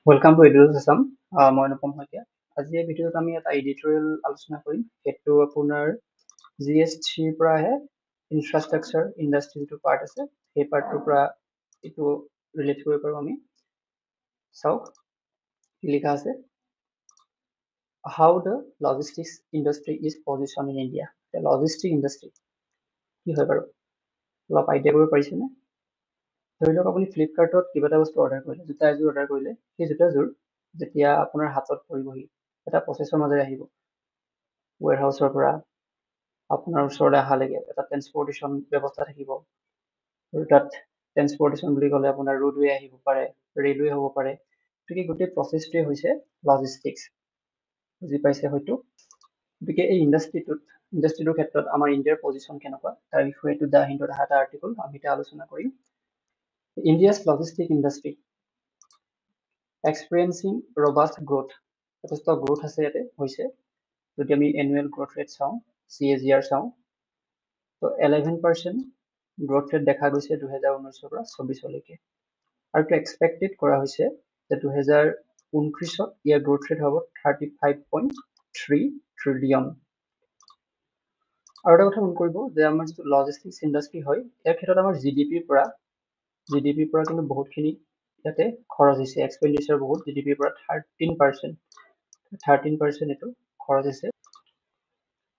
Welcome to Education Assam. মই অনুপম শইকীয়া। আজি এই ভিডিঅ'ত আমি এটা এডিটৰিয়েল আলোচনা কৰিম। সেইটো আপোনাৰ GS3 পৰা আহে ইনফ্ৰাষ্ট্ৰাকচাৰ ইণ্ডাষ্ট্ৰি যিটো পাৰ্ট আছে সেই পাৰ্টটোৰ পৰা এইটো ৰিলেট কৰিব পাৰোঁ আমি। চাওক কি লিখা আছে, how the logistics industry is positioned in India. Logistic industry কি হয় বাৰু, অলপ আইডিয়া কৰিব পাৰিছেনে? ধৰি লওক আপুনি ফ্লিপকাৰ্টত কিবা এটা বস্তু অৰ্ডাৰ কৰিলে, জোতা এযোৰ অৰ্ডাৰ কৰিলে, সেই জোতাযোৰ যেতিয়া আপোনাৰ হাতত পৰিবহি এটা প্ৰচেছৰ মাজেৰে আহিব, ৱেৰহাউচৰ পৰা আপোনাৰ ওচৰলৈ অহালৈকে এটা ট্ৰেন্সপৰ্টেশ্যন ব্যৱস্থা থাকিব। আৰু তাত ট্ৰেন্সপৰ্টেশ্যন বুলি ক'লে আপোনাৰ ৰোডৱে আহিব পাৰে, ৰেলৱে হ'ব পাৰে। গতিকে গোটেই প্ৰচেছটোৱে হৈছে লজিষ্টিক্স। বুজি পাইছে হয়তো? গতিকে এই ইণ্ডাষ্ট্ৰিটোৰ ক্ষেত্ৰত আমাৰ ইণ্ডিয়াৰ পজিশ্যন কেনেকুৱা তাৰ বিষয়ে এইটো দ্য হিন্দুত অহা এটা আৰ্টিকল আমি এতিয়া আলোচনা কৰিম। India's logistic industry experiencing robust growth. যথেষ্ট গ্ৰোথ আছে ইয়াতে হৈছে। যদি আমি এনুৱেল গ্ৰোথ ৰেট চাওঁ, CAGR চাওঁ, তো 11% গ্ৰোথ ৰেট দেখা গৈছে 2019 পৰা 24লৈকে। আৰু এইটো এক্সপেক্টেড কৰা হৈছে যে 2029ত ইয়াৰ গ্ৰোথ ৰেট হ'ব 35.3 ট্ৰিলিয়ন। আৰু এটা কথা মন কৰিব যে আমাৰ যিটো লজিষ্টিক্স ইণ্ডাষ্ট্ৰি হয়, ইয়াৰ ক্ষেত্ৰত আমাৰ জিডিপিৰ পৰা কিন্তু বহুতখিনি ইয়াতে খৰচ হৈছে, এক্সপেণ্ডিচাৰ বহুত, জিডিপিৰ পৰা 13% এইটো খৰচ হৈছে।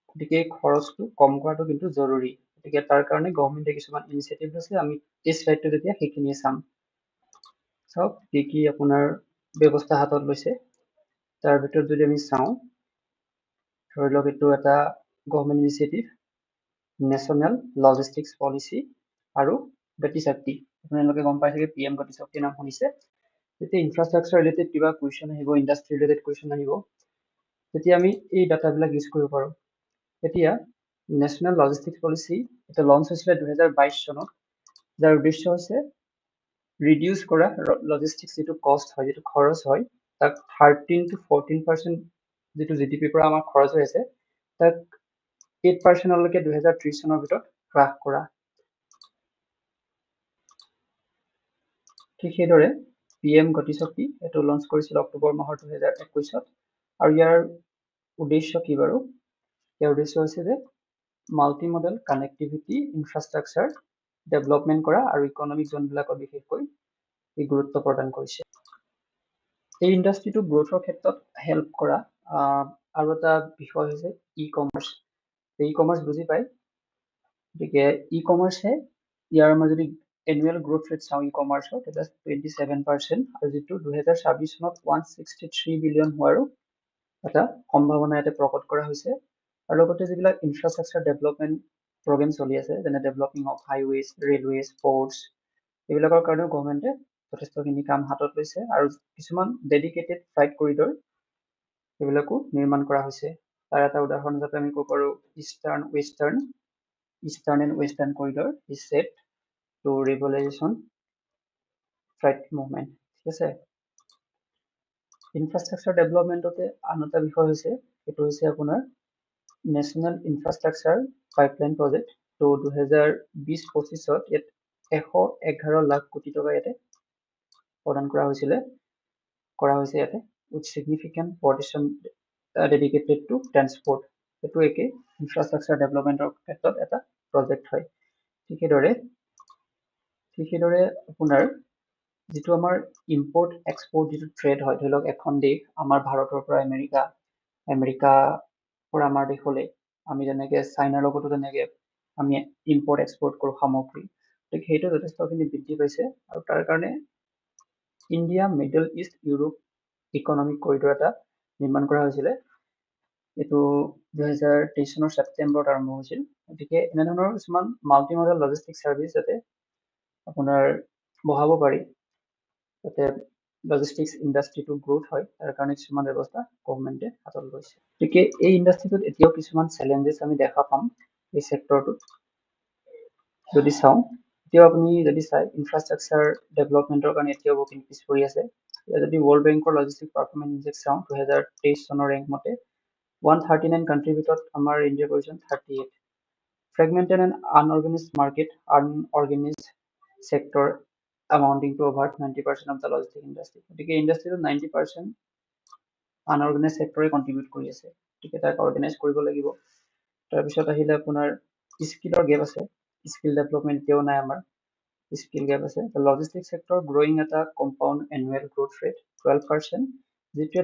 গতিকে এই খৰচটো কম কৰাটো কিন্তু জৰুৰী। গতিকে তাৰ কাৰণে গভৰ্ণমেণ্টে কিছুমান ইনিচিয়েটিভ লৈছে। আমি এই শ্লাইডটো যেতিয়া সেইখিনিয়ে চাম। চাওক কি কি আপোনাৰ ব্যৱস্থা হাতত লৈছে। তাৰ ভিতৰত যদি আমি চাওঁ, ধৰি লওক এইটো এটা government initiative, national logistics policy আৰু গতি শক্তি। আপোনালোকে গম পাই চাগে PM গতি শক্তিৰ নাম শুনিছে। যেতিয়া ইনফ্ৰাষ্ট্ৰাকচাৰ ৰিলেটেড কিবা কুৱেশ্যন আহিব, ইণ্ডাষ্ট্ৰি ৰিলেটেড কুৱেশ্যন আহিব, তেতিয়া আমি এই ডাটাবিলাক ইউজ কৰিব পাৰোঁ। এতিয়া নেশ্যনেল লজিষ্টিক্স পলিচি এটা লঞ্চ হৈছিলে 2022 চনত, যাৰ উদ্দেশ্য হৈছে ৰিডিউচ কৰা লজিষ্টিক্স যিটো কষ্ট হয়, যিটো খৰচ হয়, তাক 13 to 14% যিটো জিডিপিৰ পৰা আমাৰ খৰচ হৈ আছে, তাক 8%লৈকে 2030 চনৰ ভিতৰত হ্ৰাস কৰা। ঠিক সেইদৰে PM গতি শক্তি এইটো লঞ্চ কৰিছিল অক্টোবৰ মাহৰ 2021ত। আৰু ইয়াৰ উদ্দেশ্য কি বাৰু? ইয়াৰ উদ্দেশ্য হৈছে যে multi model connectivity infrastructure development কৰা আৰু ইকনমিক জোনবিলাকত বিশেষকৈ ই গুৰুত্ব প্ৰদান কৰিছে। এই ইণ্ডাষ্ট্ৰিটো গ্ৰোথৰ ক্ষেত্ৰত হেল্প কৰা আৰু এটা বিষয় হৈছে ই-কমাৰ্চ। ই-কমাৰ্চ বুজি পায়? গতিকে ই-কমাৰ্চে ইয়াৰ আমাৰ যদি এনুৱেল গ্ৰোথ ৰেট চাওঁ ই-কমাৰ্চৰ, তেতিয়া 27%, আৰু যিটো 2026 চনত 163 বিলিয়ন হোৱাৰো এটা সম্ভাৱনা ইয়াতে প্ৰকট কৰা হৈছে। আৰু লগতে যিবিলাক ইনফ্ৰাষ্ট্ৰাকচাৰ ডেভেলপমেণ্ট প্ৰগ্ৰেম চলি আছে, যেনে developing of highways, railways, ports, এইবিলাকৰ কাৰণেও গভৰ্ণমেণ্টে যথেষ্টখিনি কাম হাতত লৈছে। আৰু কিছুমান ডেডিকেটেড ফ্লাইট কৰিডৰ এইবিলাকো নিৰ্মাণ কৰা হৈছে। তাৰ এটা উদাহৰণ হিচাপে আমি ক'ব পাৰোঁ eastern and western corridor is set to revolution flight movement. ঠিক আছে। ইনফ্ৰাষ্ট্ৰাকচাৰ ডেভেলপমেণ্টতে আন এটা বিষয় হৈছে, সেইটো হৈছে আপোনাৰ নেশ্যনেল ইনফ্ৰাষ্ট্ৰাকচাৰ পাইপলাইন প্ৰজেক্ট। তো 2020-25ত ইয়াত 111 লাখ কোটি টকা ইয়াতে প্ৰদান কৰা হৈছে ইয়াতে, উইথ চিগনিফিকেণ্ট পৰ্টেশ্যন ডেডিকেটেড টু ট্ৰেন্সপৰ্ট। সেইটো একে ইনফ্ৰাষ্ট্ৰাকচাৰ ডেভেলপমেণ্টৰ ক্ষেত্ৰত এটা প্ৰজেক্ট হয়। ঠিক সেইদৰে আপোনাৰ যিটো আমাৰ ইম্পৰ্ট এক্সপৰ্ট যিটো ট্ৰেড হয়, ধৰি লওক এখন দেশ আমাৰ ভাৰতৰ পৰা আমেৰিকাৰ পৰা আমাৰ দেশলৈ, আমি যেনেকৈ চাইনাৰ লগতো তেনেকৈ আমি ইম্পৰ্ট এক্সপৰ্ট কৰোঁ সামগ্ৰী। গতিকে সেইটো যথেষ্টখিনি বৃদ্ধি পাইছে। আৰু তাৰ কাৰণে India middle east Europe economic corridor এটা নিৰ্মাণ কৰা হৈছিলে। এইটো 2023 চনৰ ছেপ্টেম্বৰত আৰম্ভ হৈছিল। গতিকে এনেধৰণৰ কিছুমান মাল্টি মডেল লজিষ্টিক ছাৰ্ভিচ যাতে আপোনাৰ বঢ়াব পাৰি, যাতে লজিষ্টিক্স ইণ্ডাষ্ট্ৰিটো গ্ৰোথ হয়, তাৰ কাৰণে কিছুমান ব্যৱস্থা গভৰ্ণমেণ্টে হাতত লৈছে। গতিকে এই ইণ্ডাষ্ট্ৰিটোত এতিয়াও কিছুমান চেলেঞ্জেছ আমি দেখা পাম এই ছেক্টৰটোত। যদি চাওঁ, এতিয়াও আপুনি যদি চাই ইনফ্ৰাষ্ট্ৰাকচাৰ ডেভেলপমেণ্টৰ কাৰণে এতিয়াও বহুখিনি পিছ পৰি আছে। যদি ৱৰ্ল্ড বেংকৰ লজিষ্টিক পাৰফৰ্মেঞ্চ ইণ্ডেক্স চাওঁ 2023 চনৰ ৰেংক মতে 139 কাণ্ট্ৰিৰ ভিতৰত আমাৰ ইণ্ডিয়াৰ position 38। Fragmented and unorganised market, unorganised sector amounting to over 90% of the logistic industry. গতিকে ইণ্ডাষ্ট্ৰিটো 90% আনঅৰ্গেনাইজ ছেক্টৰে কণ্ট্ৰিবিউট কৰি আছে, গতিকে তাক অৰ্গেনাইজ কৰিব লাগিব। তাৰপিছত আহিলে আপোনাৰ স্কিলৰ গেপ আছে, স্কিল ডেভেলপমেণ্ট এতিয়াও নাই আমাৰ, স্কিল গেপ আছে। লজিষ্টিক ছেক্টৰ গ্ৰয়িং এটা কম্পাউণ্ড এনুৱেল গ্ৰোথ ৰেট 12%, যিটোৱে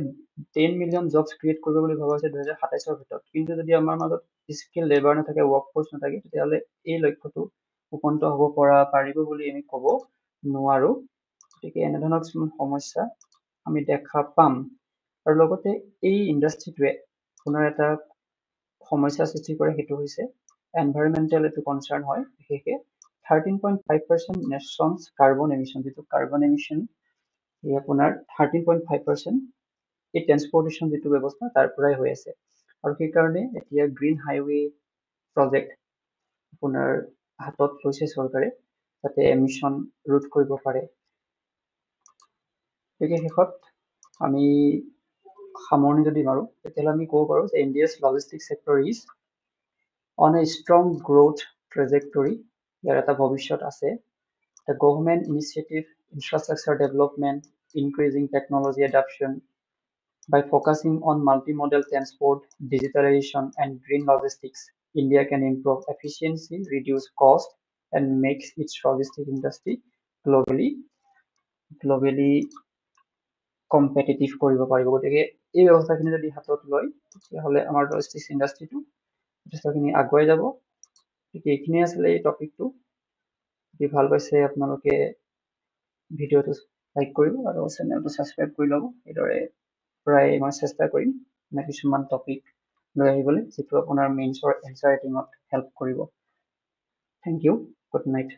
10 মিলিয়ন জবছ ক্ৰিয়েট কৰিব বুলি ভবা হৈছে 2027 ভিতৰত। কিন্তু যদি আমাৰ মাজত স্কিল লেবাৰ নাথাকে, ৱৰ্ক ফৰ্চ নাথাকে, তেতিয়াহ'লে এই লক্ষ্যটো উপনীত হ'ব পাৰিব বুলি আমি ক'ব নোৱাৰো। গতিকে এনেধৰণৰ কিছুমান সমস্যা আমি দেখা পাম। আৰু লগতে এই ইণ্ডাষ্ট্ৰিটোৱে আপোনাৰ এটা সমস্যা সৃষ্টি কৰে, সেইটো হৈছে এনভাইৰনমেণ্টেল এইটো কনচাৰ্ণ হয় বিশেষকৈ। 13.5% নেশ্যনছ কাৰ্বন এমিশ্যন, যিটো কাৰ্বন এমিশ্যন এই আপোনাৰ 13.5% এই ট্ৰেন্সপৰ্টেশ্যন যিটো ব্যৱস্থা তাৰ পৰাই হৈ আছে। আৰু সেইকাৰণে এতিয়া গ্ৰীণ হাইৱে প্ৰজেক্ট আপোনাৰ হাতত লৈছে চৰকাৰে, যাতে এমিশ্যন ৰোধ কৰিব পাৰে। গতিকে শেষত আমি সামৰণি যদি মাৰোঁ, তেতিয়াহ'লে আমি ক'ব পাৰোঁ যে India's logistic sector is on a strong growth trajectory. ইয়াৰ এটা ভৱিষ্যত আছে। The government initiative infrastructure development, increasing technology adoption, by focusing on multimodal transport, digitalization, and green logistics, India can improve efficiency, reduce cost, and make its logistic industry globally competitive কৰিব পাৰিব। গতিকে এই ব্যৱস্থাখিনি যদি হাতত লয়, তেতিয়াহ'লে আমাৰ লজিষ্টিক্স ইণ্ডাষ্ট্ৰিটো যথেষ্টখিনি আগুৱাই যাব। গতিকে এইখিনিয়ে আছিলে এই টপিকটো। যদি ভাল পাইছে আপোনালোকে ভিডিঅ'টো লাইক কৰিব আৰু চেনেলটো ছাবস্ক্ৰাইব কৰি ল'ব। এইদৰে প্ৰায় মই চেষ্টা কৰিম এনে কিছুমান টপিক লৈ আহিবলৈ, যিটো আপোনাৰ মেইনছৰ এনচাৰ ৰাইটিঙত হেল্প কৰিব। Thank you, good night.